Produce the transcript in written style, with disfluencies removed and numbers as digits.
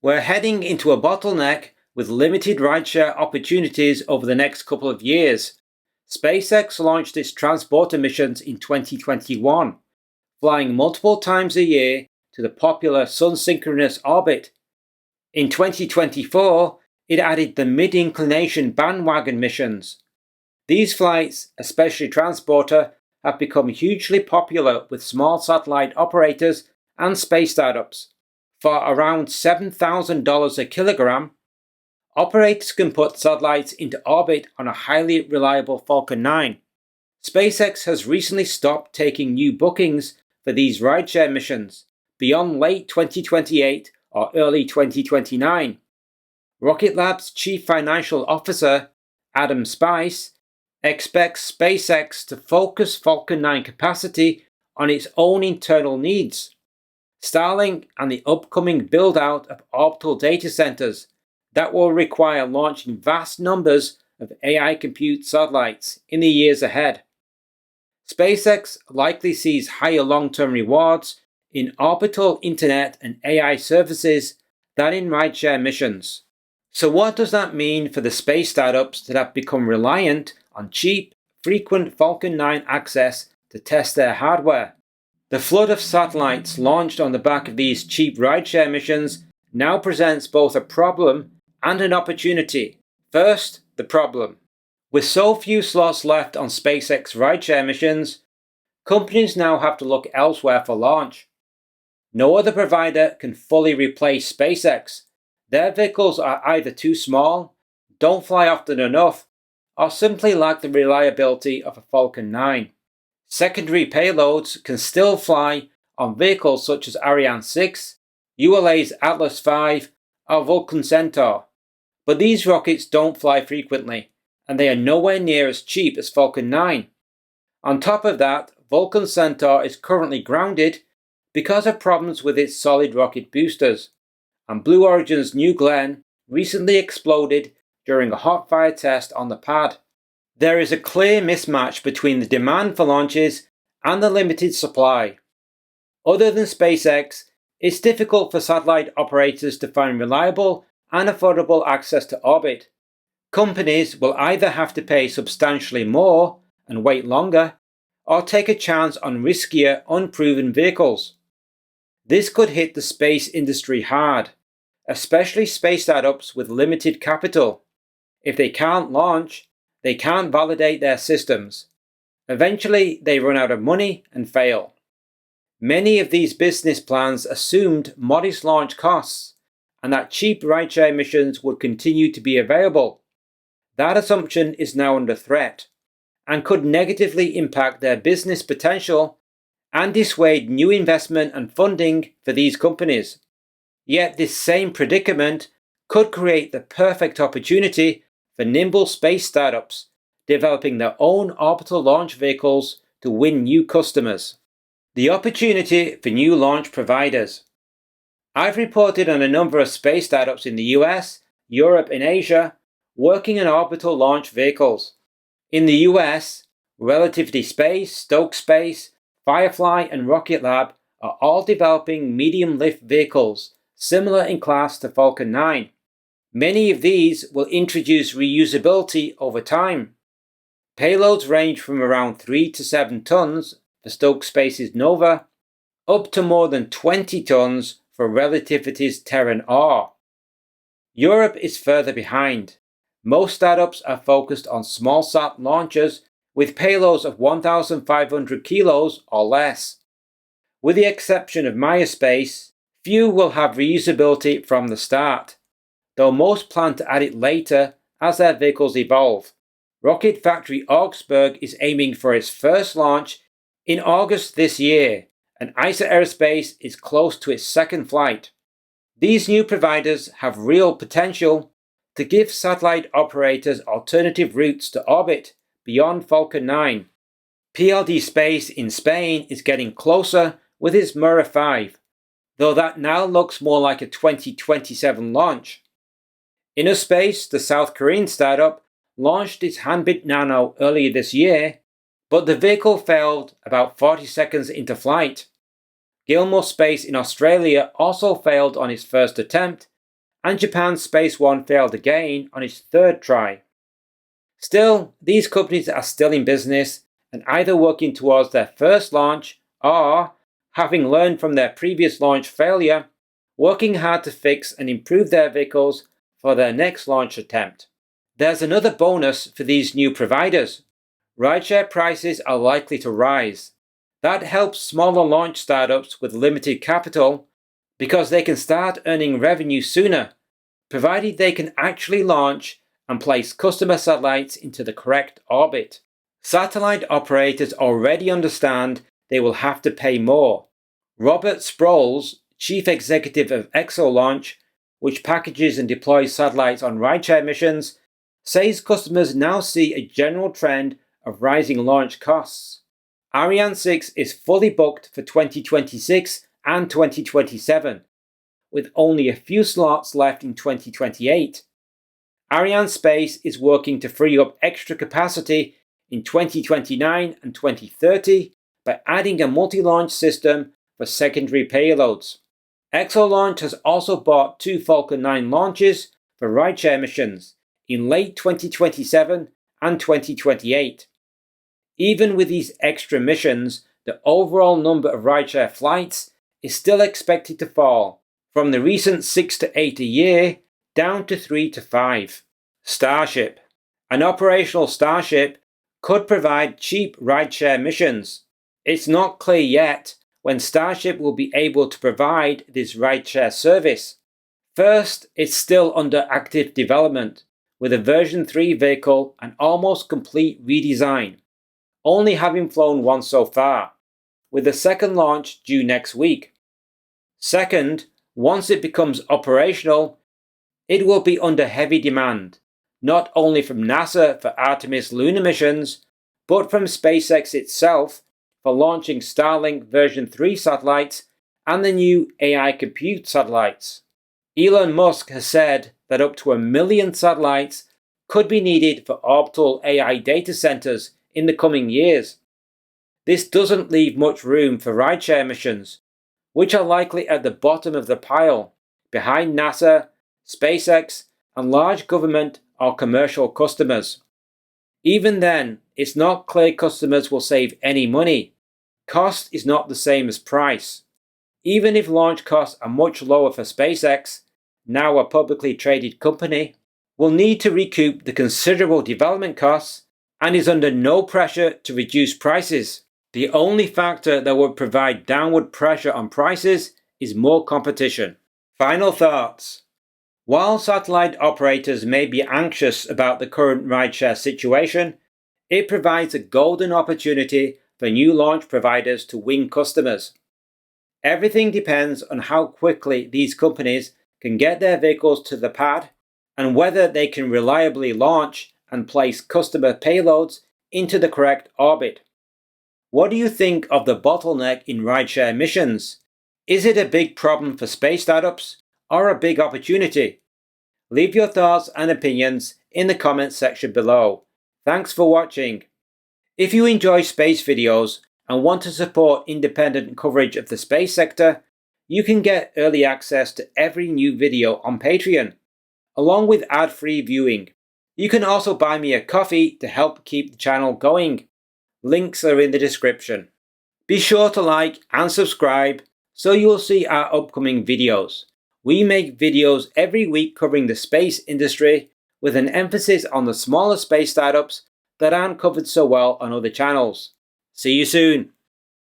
We're heading into a bottleneck with limited rideshare opportunities over the next couple of years. SpaceX launched its Transporter missions in 2021, flying multiple times a year to the popular sun-synchronous orbit. In 2024, it added the mid-inclination Bandwagon missions. These flights, especially Transporter, have become hugely popular with small satellite operators and space startups. For around $7,000 a kilogram, operators can put satellites into orbit on a highly reliable Falcon 9. SpaceX has recently stopped taking new bookings for these rideshare missions beyond late 2028 or early 2029. Rocket Lab's Chief Financial Officer, Adam Spice, expects SpaceX to focus Falcon 9 capacity on its own internal needs. Starlink and the upcoming build-out of orbital data centers that will require launching vast numbers of AI compute satellites in the years ahead. SpaceX likely sees higher long-term rewards in orbital internet and AI services than in rideshare missions. So what does that mean for the space startups that have become reliant on cheap, frequent Falcon 9 access to test their hardware? The flood of satellites launched on the back of these cheap rideshare missions now presents both a problem and an opportunity. First, the problem. With so few slots left on SpaceX rideshare missions, companies now have to look elsewhere for launch. No other provider can fully replace SpaceX. Their vehicles are either too small, don't fly often enough, or simply lack the reliability of a Falcon 9. Secondary payloads can still fly on vehicles such as Ariane 6, ULA's Atlas V, or Vulcan Centaur, but these rockets don't fly frequently, and they are nowhere near as cheap as Falcon 9. On top of that, Vulcan Centaur is currently grounded because of problems with its solid rocket boosters, and Blue Origin's New Glenn recently exploded during a hot fire test on the pad. There is a clear mismatch between the demand for launches and the limited supply. Other than SpaceX, it's difficult for satellite operators to find reliable and affordable access to orbit. Companies will either have to pay substantially more and wait longer, or take a chance on riskier, unproven vehicles. This could hit the space industry hard, especially space startups with limited capital. If they can't launch, they can't validate their systems. Eventually, they run out of money and fail. Many of these business plans assumed modest launch costs and that cheap rideshare missions would continue to be available. That assumption is now under threat and could negatively impact their business potential and dissuade new investment and funding for these companies. Yet this same predicament could create the perfect opportunity for nimble space startups developing their own orbital launch vehicles to win new customers. The opportunity for new launch providers. I've reported on a number of space startups in the US, Europe and Asia working on orbital launch vehicles. In the US, Relativity Space, Stoke Space, Firefly and Rocket Lab are all developing medium-lift vehicles similar in class to Falcon 9. Many of these will introduce reusability over time. Payloads range from around 3 to 7 tons for Stoke Space's Nova, up to more than 20 tons for Relativity's Terran R. Europe is further behind. Most startups are focused on small-sat launchers with payloads of 1,500 kilos or less. With the exception of Space, few will have reusability from the start, though most plan to add it later as their vehicles evolve. Rocket Factory Augsburg is aiming for its first launch in August this year, and ISA Aerospace is close to its second flight. These new providers have real potential to give satellite operators alternative routes to orbit beyond Falcon 9. PLD Space in Spain is getting closer with its Mura 5, though that now looks more like a 2027 launch. InnoSpace, the South Korean startup, launched its Hanbit Nano earlier this year, but the vehicle failed about 40 seconds into flight. Gilmour Space in Australia also failed on its first attempt and Japan's Space One failed again on its third try. Still, these companies are still in business and either working towards their first launch or, having learned from their previous launch failure, working hard to fix and improve their vehicles for their next launch attempt. There's another bonus for these new providers. Rideshare prices are likely to rise. That helps smaller launch startups with limited capital because they can start earning revenue sooner, provided they can actually launch and place customer satellites into the correct orbit. Satellite operators already understand they will have to pay more. Robert Sproles, chief executive of ExoLaunch, which packages and deploys satellites on rideshare missions, says customers now see a general trend of rising launch costs. Ariane 6 is fully booked for 2026 and 2027, with only a few slots left in 2028. Ariane Space is working to free up extra capacity in 2029 and 2030 by adding a multi-launch system for secondary payloads. ExoLaunch has also bought 2 Falcon 9 launches for rideshare missions in late 2027 and 2028. Even with these extra missions, the overall number of rideshare flights is still expected to fall from the recent 6 to 8 a year down to 3 to 5. Starship. An operational Starship could provide cheap rideshare missions. It's not clear yet when Starship will be able to provide this rideshare service. First, it's still under active development, with a version 3 vehicle an almost complete redesign, only having flown once so far, with the second launch due next week. Second, once it becomes operational, it will be under heavy demand, not only from NASA for Artemis lunar missions, but from SpaceX itself for launching Starlink version 3 satellites and the new AI compute satellites. Elon Musk has said that up to 1 million satellites could be needed for orbital AI data centers in the coming years. This doesn't leave much room for rideshare missions, which are likely at the bottom of the pile, behind NASA, SpaceX, and large government or commercial customers. Even then, it's not clear customers will save any money. Cost is not the same as price. Even if launch costs are much lower for SpaceX, now a publicly traded company, will need to recoup the considerable development costs and is under no pressure to reduce prices. The only factor that would provide downward pressure on prices is more competition. Final thoughts. While satellite operators may be anxious about the current rideshare situation, it provides a golden opportunity for new launch providers to win customers. Everything depends on how quickly these companies can get their vehicles to the pad and whether they can reliably launch and place customer payloads into the correct orbit. What do you think of the bottleneck in rideshare missions? Is it a big problem for space startups or a big opportunity? Leave your thoughts and opinions in the comments section below. Thanks for watching. If you enjoy space videos and want to support independent coverage of the space sector, you can get early access to every new video on Patreon, along with ad-free viewing. You can also buy me a coffee to help keep the channel going. Links are in the description. Be sure to like and subscribe so you will see our upcoming videos. We make videos every week covering the space industry with an emphasis on the smaller space startups that aren't covered so well on other channels. See you soon.